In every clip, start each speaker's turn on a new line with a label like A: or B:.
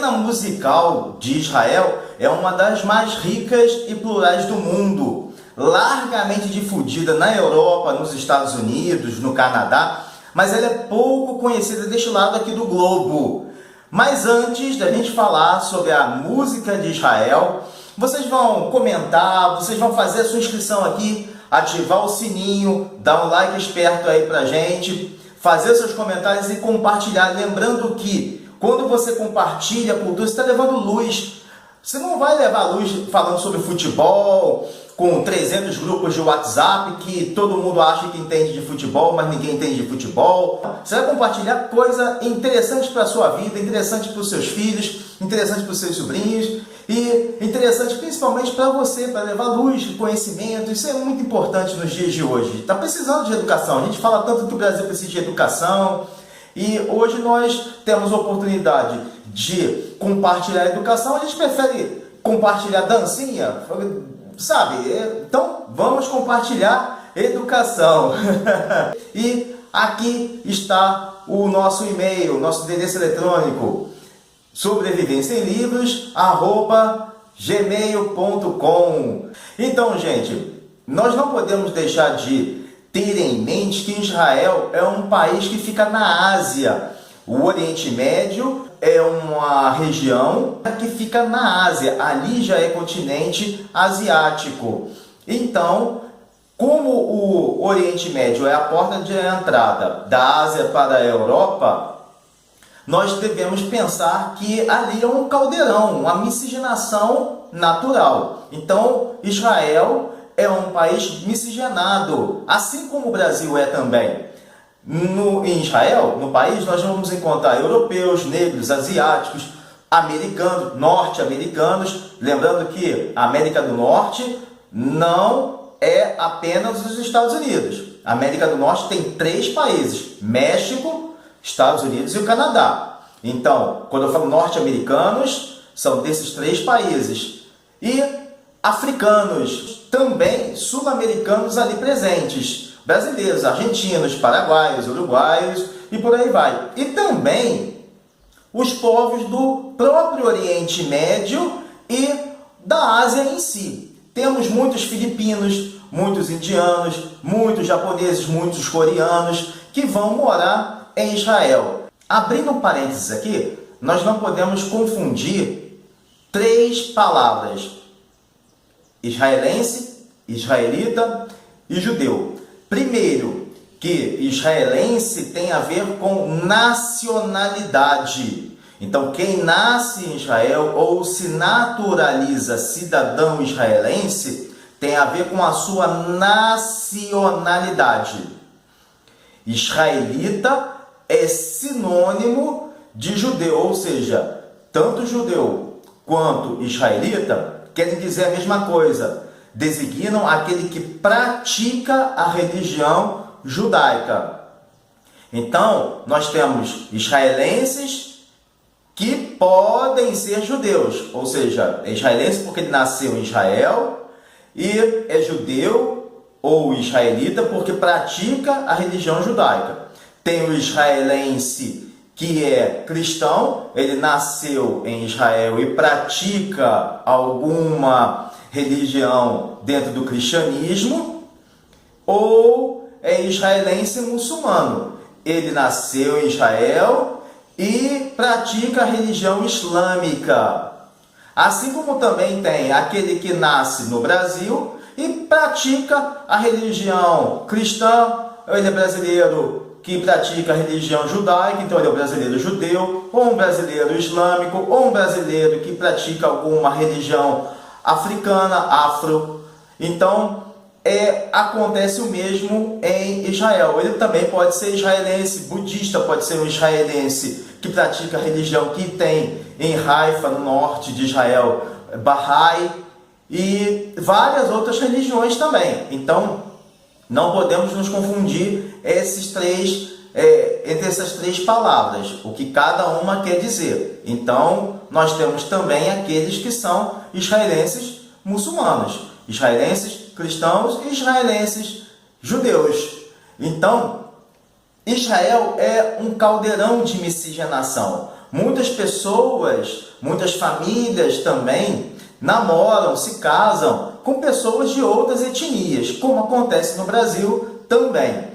A: cena musical de Israel é uma das mais ricas e plurais do mundo, largamente difundida na Europa, nos Estados Unidos, no Canadá, mas ela é pouco conhecida deste lado aqui do globo. Mas antes da gente falar sobre a música de Israel, vocês vão comentar, vocês vão fazer a sua inscrição aqui, ativar o sininho, dar um like esperto aí pra gente, fazer seus comentários e compartilhar. Lembrando que quando você compartilha a cultura, você está levando luz. Você não vai levar luz falando sobre futebol, com 300 grupos de WhatsApp que todo mundo acha que entende de futebol, mas ninguém entende de futebol. Você vai compartilhar coisa interessante para a sua vida, interessante para os seus filhos, interessante para os seus sobrinhos e interessante principalmente para você, para levar luz, conhecimento. Isso é muito importante nos dias de hoje. Está precisando de educação. A gente fala tanto que o Brasil precisa de educação e hoje nós temos a oportunidade de compartilhar a educação. A gente prefere compartilhar dancinha, sabe? Então vamos compartilhar educação. E aqui está o nosso e-mail, nosso endereço eletrônico: sobrevivenciaemlivros@gmail.com. Então, gente, nós não podemos deixar de ter em mente que Israel é um país que fica na Ásia. O Oriente Médio é uma região que fica na Ásia, ali já é continente asiático. Então, como o Oriente Médio é a porta de entrada da Ásia para a Europa, nós devemos pensar que ali é um caldeirão, uma miscigenação natural. Então, Israel é um país miscigenado, assim como o Brasil é também. Em Israel, no país, nós vamos encontrar europeus, negros, asiáticos, americanos, norte-americanos. Lembrando que a América do Norte não é apenas os Estados Unidos. A América do Norte tem 3 países: México, Estados Unidos e o Canadá. Então, quando eu falo norte-americanos, são desses 3 países. E africanos, também sul-americanos ali presentes. Brasileiros, argentinos, paraguaios, uruguaios e por aí vai. E também os povos do próprio Oriente Médio e da Ásia em si. Temos muitos filipinos, muitos indianos, muitos japoneses, muitos coreanos que vão morar em Israel. Abrindo um parênteses aqui, nós não podemos confundir 3 palavras: israelense, israelita e judeu. Primeiro, que israelense tem a ver com nacionalidade. Então, quem nasce em Israel ou se naturaliza cidadão israelense tem a ver com a sua nacionalidade. Israelita é sinônimo de judeu, ou seja, tanto judeu quanto israelita querem dizer a mesma coisa. Designam aquele que pratica a religião judaica. Então, nós temos israelenses que podem ser judeus, ou seja, é israelense porque ele nasceu em Israel, e é judeu ou israelita porque pratica a religião judaica. Tem o israelense que é cristão, ele nasceu em Israel e pratica alguma religião dentro do cristianismo, ou é israelense muçulmano. Ele nasceu em Israel e pratica a religião islâmica. Assim como também tem aquele que nasce no Brasil e pratica a religião cristã, ele é brasileiro que pratica a religião judaica, então ele é um brasileiro judeu, ou um brasileiro islâmico, ou um brasileiro que pratica alguma religião africana, afro. Então, acontece o mesmo em Israel. Ele também pode ser israelense budista, pode ser um israelense que pratica a religião que tem em Haifa, no norte de Israel, Bahá'í, e várias outras religiões também. Então, não podemos nos confundir entre essas 3 palavras, o que cada uma quer dizer. Então, nós temos também aqueles que são israelenses muçulmanos, israelenses cristãos e israelenses judeus. Então, Israel é um caldeirão de miscigenação. Muitas pessoas muitas famílias também namoram, se casam com pessoas de outras etnias, como acontece no Brasil também.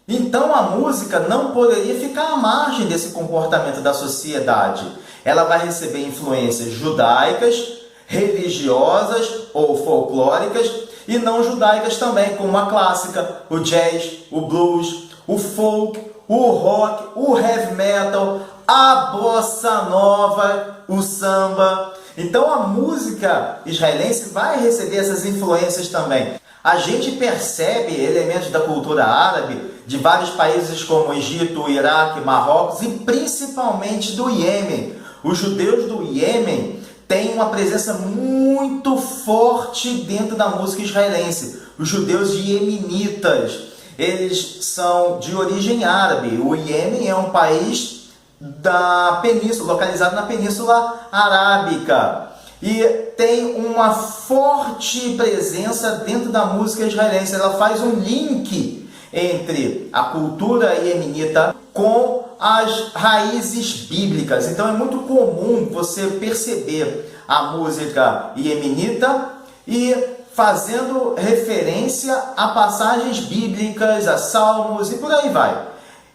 A: Então a música não poderia ficar à margem desse comportamento da sociedade. Ela vai receber influências judaicas, religiosas ou folclóricas e não judaicas também, como a clássica, o jazz, o blues, o folk, o rock, o heavy metal, a bossa nova, o samba. Então a música israelense vai receber essas influências também. A gente percebe elementos da cultura árabe de vários países como Egito, Iraque, Marrocos e principalmente do Iêmen. Os judeus do Iêmen têm uma presença muito forte dentro da música israelense. Os judeus iemenitas, eles são de origem árabe. O Iêmen é um país da península, localizado na Península Arábica. E tem uma forte presença dentro da música israelense. Ela faz um link entre a cultura iemenita com as raízes bíblicas. Então é muito comum você perceber a música iemenita e fazendo referência a passagens bíblicas, a salmos e por aí vai.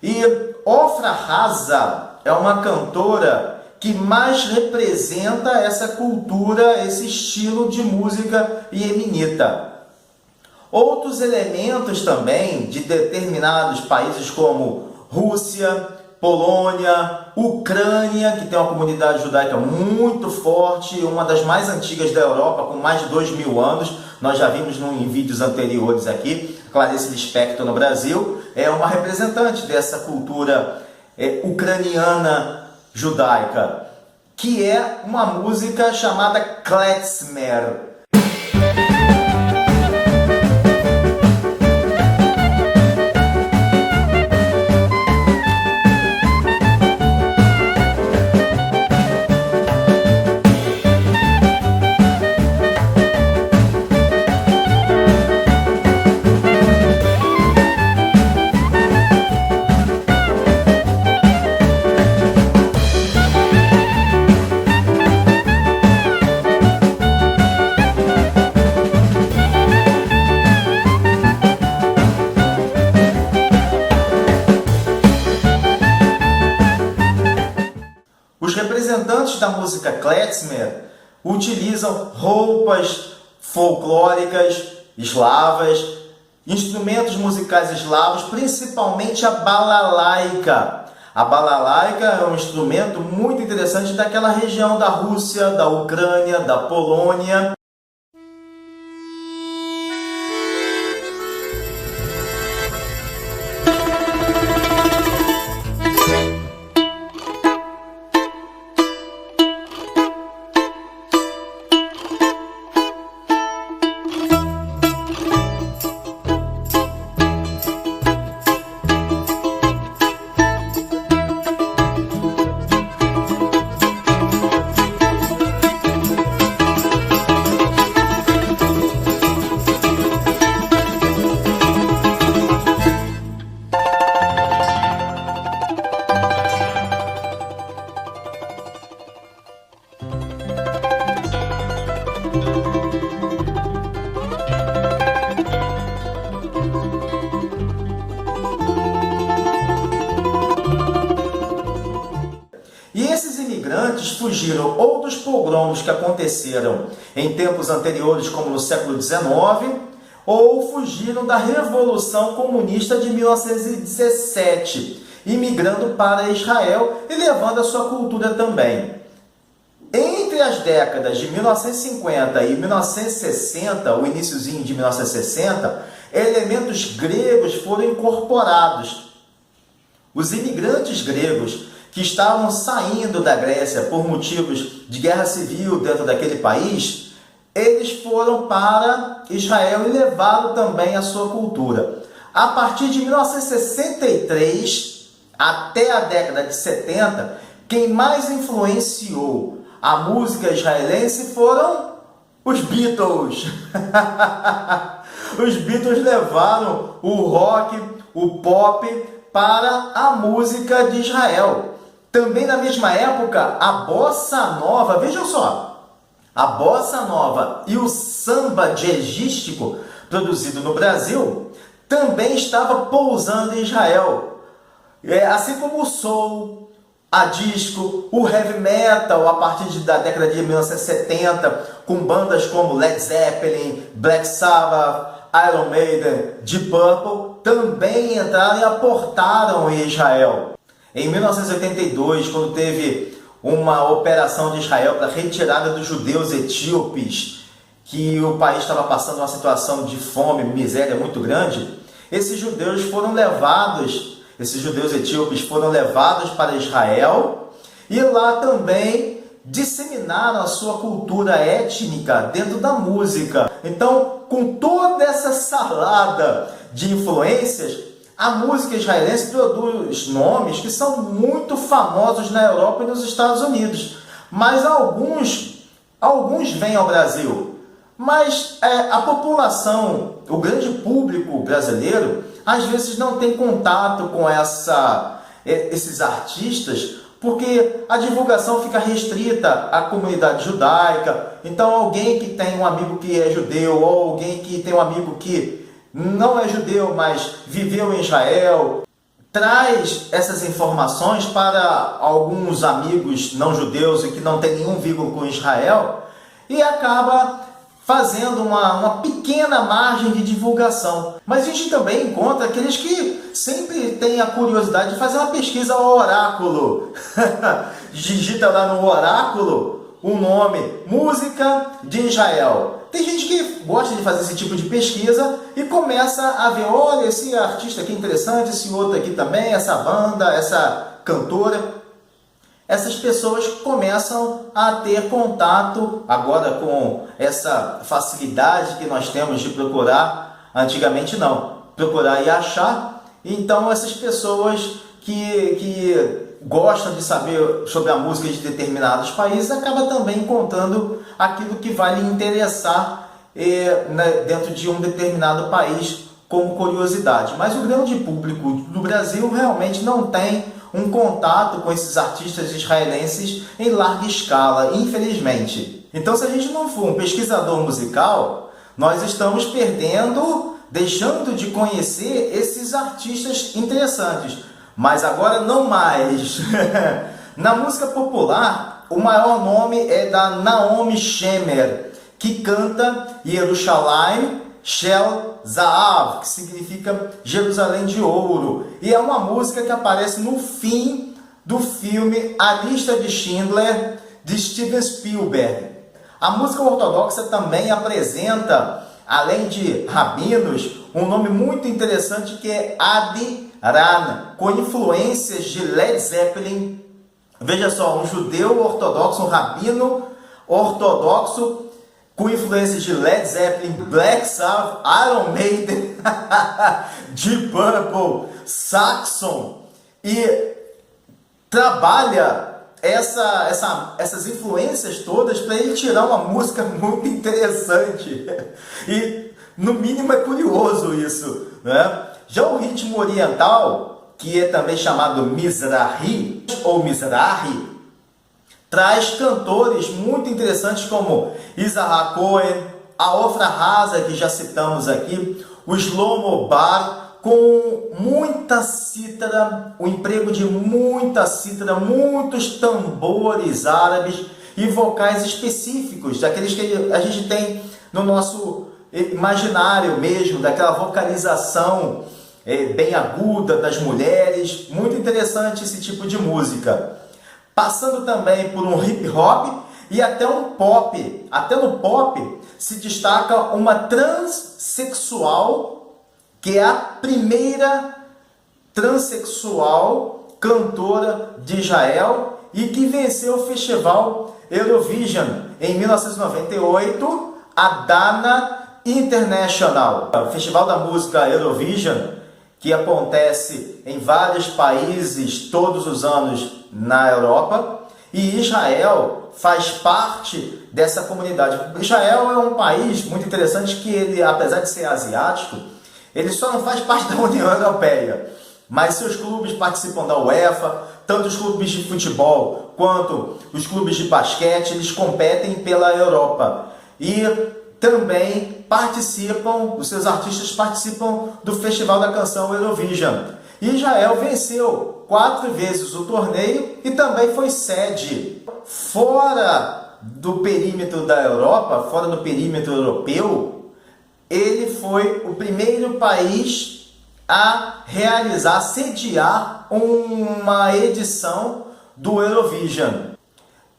A: E Ofra Haza é uma cantora que mais representa essa cultura, esse estilo de música iemenita. Outros elementos também de determinados países como Rússia, Polônia, Ucrânia, que tem uma comunidade judaica muito forte, uma das mais antigas da Europa, com mais de 2.000 anos. Nós já vimos em vídeos anteriores aqui, Clarice Lispector no Brasil, é uma representante dessa cultura ucraniana judaica, que é uma música chamada klezmer. Os representantes da música klezmer utilizam roupas folclóricas eslavas, instrumentos musicais eslavos, principalmente a balalaika. A balalaika é um instrumento muito interessante daquela região da Rússia, da Ucrânia, da Polônia. E esses imigrantes fugiram ou dos pogroms que aconteceram em tempos anteriores, como no século XIX, ou fugiram da Revolução Comunista de 1917, imigrando para Israel e levando a sua cultura também. Entre as décadas de 1950 e 1960, o iniciozinho de 1960, elementos gregos foram incorporados. Os imigrantes gregos que estavam saindo da Grécia por motivos de guerra civil dentro daquele país, eles foram para Israel e levaram também a sua cultura. A partir de 1963 até a década de 70, quem mais influenciou a música israelense foram os Beatles. Os Beatles levaram o rock, o pop para a música de Israel. Também na mesma época, a bossa nova, vejam só, a bossa nova e o samba jazzístico produzido no Brasil também estava pousando em Israel. Assim como o soul, a disco, o heavy metal, a partir da década de 1970, com bandas como Led Zeppelin, Black Sabbath, Iron Maiden, Deep Purple, também entraram e aportaram em Israel. Em 1982, quando teve uma operação de Israel para a retirada dos judeus etíopes, que o país estava passando uma situação de fome, miséria muito grande, esses judeus etíopes foram levados para Israel e lá também disseminaram a sua cultura étnica dentro da música. Então, com toda essa salada de influências, a música israelense produz nomes que são muito famosos na Europa e nos Estados Unidos, mas alguns vêm ao Brasil. Mas a população, o grande público brasileiro, às vezes não tem contato com esses artistas, porque a divulgação fica restrita à comunidade judaica. Então alguém que tem um amigo que é judeu, ou alguém que tem um amigo que não é judeu, mas viveu em Israel, traz essas informações para alguns amigos não judeus e que não tem nenhum vínculo com Israel, e acaba fazendo uma pequena margem de divulgação. Mas a gente também encontra aqueles que sempre têm a curiosidade de fazer uma pesquisa ao oráculo. Digita lá no oráculo o nome Música de Israel. Tem gente que gosta de fazer esse tipo de pesquisa e começa a ver, olha, esse artista aqui é interessante, esse outro aqui também, essa banda, essa cantora. Essas pessoas começam a ter contato agora com essa facilidade que nós temos de procurar. Antigamente não, procurar e achar. Então essas pessoas que gostam de saber sobre a música de determinados países acabam também contando aquilo que vai lhe interessar dentro de um determinado país como curiosidade. Mas o grande público do Brasil realmente não tem um contato com esses artistas israelenses em larga escala, infelizmente. Então, se a gente não for um pesquisador musical, nós estamos deixando de conhecer esses artistas interessantes. Mas agora não mais. Na música popular, o maior nome é da Naomi Shemer, que canta Yerushalayim Shel Zahav, que significa Jerusalém de Ouro. E é uma música que aparece no fim do filme A Lista de Schindler, de Steven Spielberg. A música ortodoxa também apresenta, além de rabinos, um nome muito interessante que é Adi Ran, com influências de Led Zeppelin. Veja só, um judeu ortodoxo, um rabino ortodoxo, com influências de Led Zeppelin, Black Sabbath, Iron Maiden, Deep Purple, Saxon, e trabalha essas influências todas para ele tirar uma música muito interessante. E no mínimo é curioso isso, né? Já o ritmo oriental, que é também chamado Mizrahi ou Mizrahi, traz cantores muito interessantes como Isaac Cohen, a Ofra Haza, que já citamos aqui, o Shlomo Bar, com muita cítara, o emprego de muita cítara, muitos tambores árabes e vocais específicos, daqueles que a gente tem no nosso imaginário mesmo, daquela vocalização bem aguda das mulheres. Muito interessante esse tipo de música. Passando também por um hip hop e até um pop. Até no pop se destaca uma transexual, que é a primeira transexual cantora de Israel e que venceu o festival Eurovision em 1998, a Dana International. O Festival da Música Eurovision, que acontece em vários países todos os anos na Europa, e Israel faz parte dessa comunidade. Israel é um país muito interessante que ele, apesar de ser asiático, ele só não faz parte da União Europeia, mas seus clubes participam da UEFA, tanto os clubes de futebol quanto os clubes de basquete, eles competem pela Europa. E também os seus artistas participam do Festival da Canção Eurovision. Israel venceu 4 vezes o torneio e também foi sede. Fora do perímetro da Europa, fora do perímetro europeu, ele foi o primeiro país a sediar uma edição do Eurovision.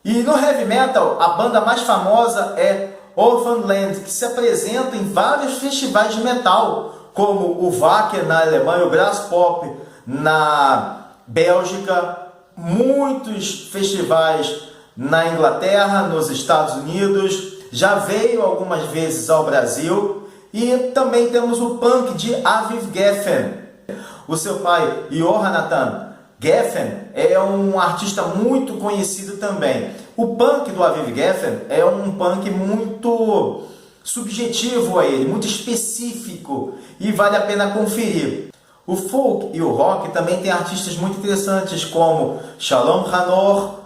A: E no heavy metal, a banda mais famosa é Orphan Land, que se apresenta em vários festivais de metal, como o Wacken na Alemanha, o Graspop na Bélgica, muitos festivais na Inglaterra, nos Estados Unidos, já veio algumas vezes ao Brasil, e também temos o punk de Aviv Geffen. O seu pai, Yohanatan Geffen, é um artista muito conhecido também. O punk do Aviv Geffen é um punk muito subjetivo a ele, muito específico, e vale a pena conferir. O folk e o rock também tem artistas muito interessantes como Shalom Hanor,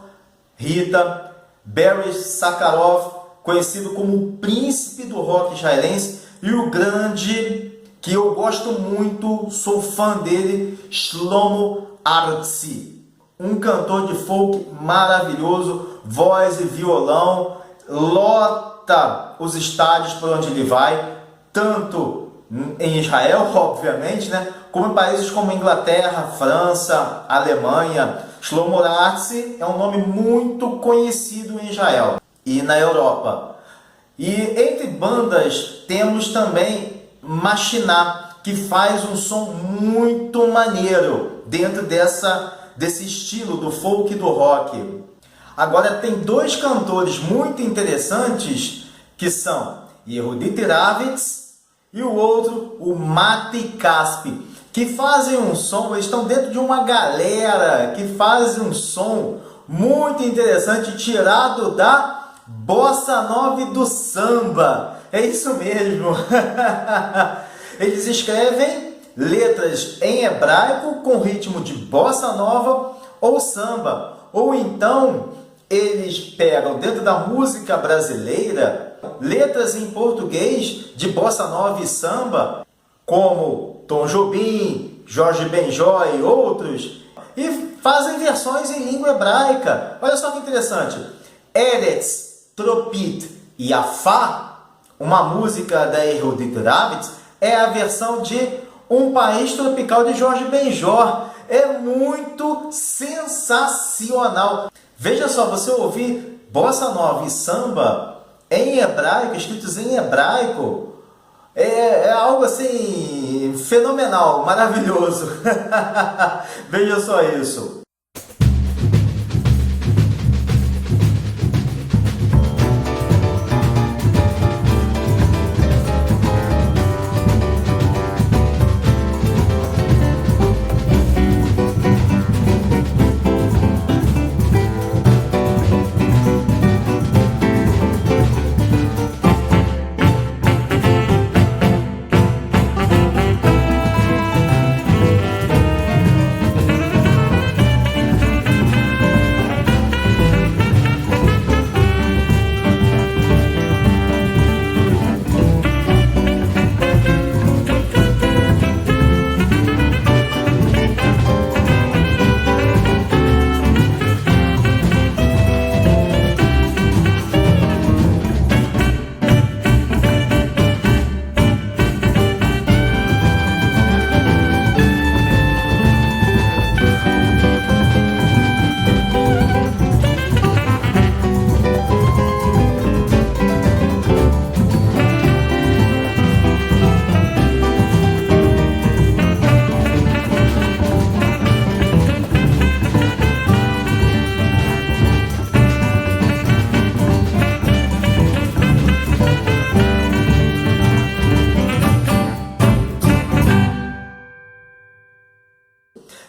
A: Rita, Barry Sakharov, conhecido como o príncipe do rock israelense, e o grande, que eu gosto muito, sou fã dele, Shlomo Artzi, um cantor de folk maravilhoso, voz e violão, lota os estádios por onde ele vai, tanto em Israel, obviamente, né, como em países como Inglaterra, França, Alemanha. Shlomo Artzi é um nome muito conhecido em Israel e na Europa. E entre bandas temos também Machiná, que faz um som muito maneiro dentro desse estilo do folk e do rock. Agora tem 2 cantores muito interessantes, que são Yehudit Ravitz e o outro, o Mati Caspi, que fazem um som, eles estão dentro de uma galera que faz um som muito interessante, tirado da bossa nova e do samba. É isso mesmo. Eles escrevem letras em hebraico com ritmo de bossa nova ou samba. Ou então eles pegam dentro da música brasileira letras em português de bossa nova e samba, como Tom Jobim, Jorge Benjó e outros, e fazem versões em língua hebraica. Olha só que interessante. Eretz, Tropit e Afá, uma música da Yehudit Ravitz, é a versão de Um País Tropical de Jorge Benjó. É muito sensacional. Veja só, você ouvir bossa nova e samba em hebraico, escritos em hebraico, é algo assim fenomenal, maravilhoso. Veja só isso.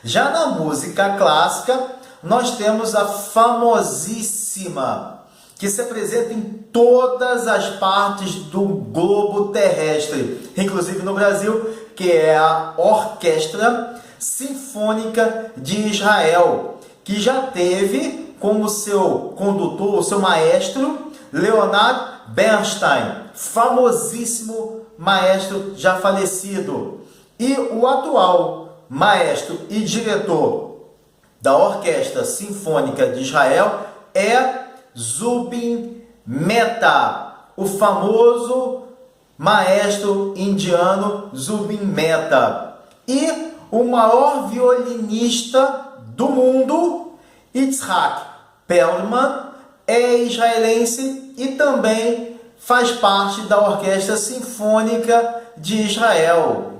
A: Já na música clássica, nós temos a famosíssima, que se apresenta em todas as partes do globo terrestre, inclusive no Brasil, que é a Orquestra Sinfônica de Israel, que já teve como seu condutor, seu maestro, Leonard Bernstein, famosíssimo maestro já falecido. E o atual maestro e diretor da Orquestra Sinfônica de Israel é Zubin Mehta, o famoso maestro indiano Zubin Mehta. E o maior violinista do mundo, Itzhak Perlman, é israelense e também faz parte da Orquestra Sinfônica de Israel.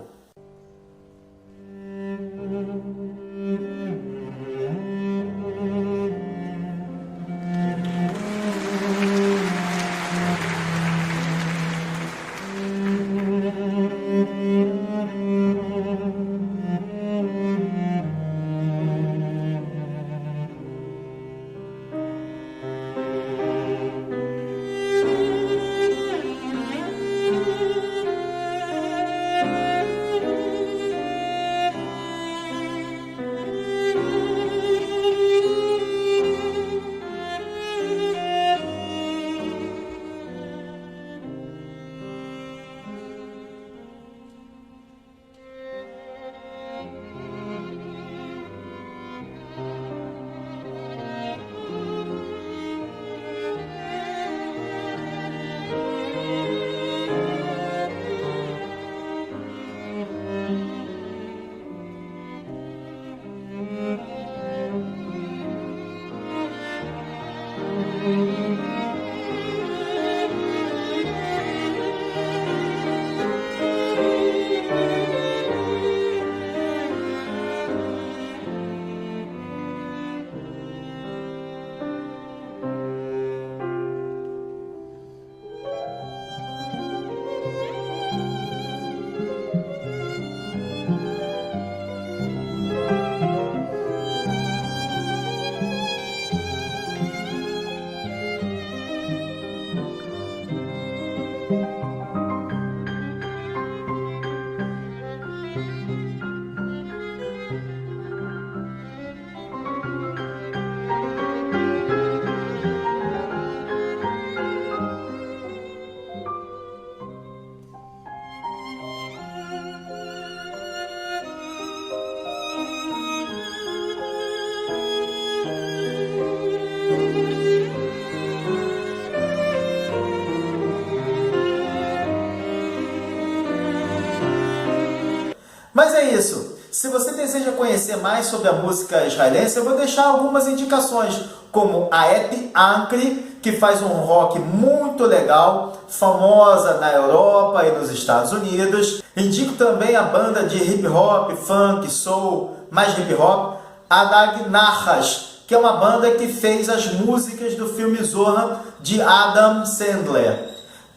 A: Mas é isso. Se você deseja conhecer mais sobre a música israelense, eu vou deixar algumas indicações, como a Ep Ankre, que faz um rock muito legal, famosa na Europa e nos Estados Unidos. Indico também a banda de hip hop, funk, soul, mais hip hop, Adag Nahash, que é uma banda que fez as músicas do filme Zohar de Adam Sandler.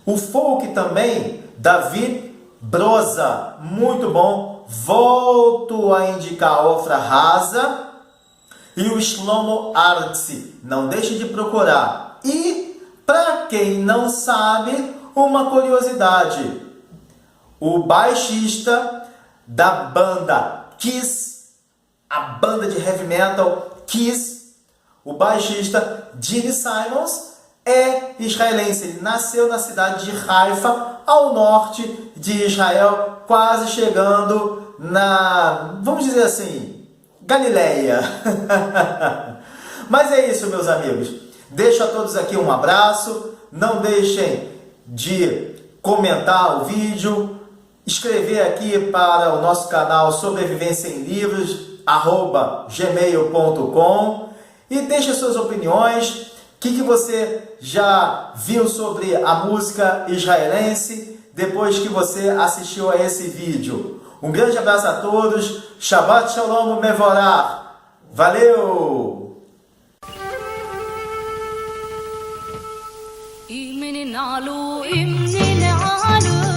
A: O folk também, David Broza, muito bom. Volto a indicar a Ofra Haza e o Shlomo Artzi. Não deixe de procurar. E, para quem não sabe, uma curiosidade. O baixista da banda Kiss, a banda de heavy metal Kiss, o baixista Gene Simons, é israelense. Ele nasceu na cidade de Haifa, ao norte de Israel, quase chegando na, vamos dizer assim, Galileia. Mas é isso, meus amigos. Deixo a todos aqui um abraço. Não deixem de comentar o vídeo, escrever aqui para o nosso canal Sobrevivência em Livros, @gmail.com, e deixe suas opiniões. O que você já viu sobre a música israelense depois que você assistiu a esse vídeo? Um grande abraço a todos. Shabbat Shalom Mevorach. Valeu!
B: إيمن نعلو إيمن نعلو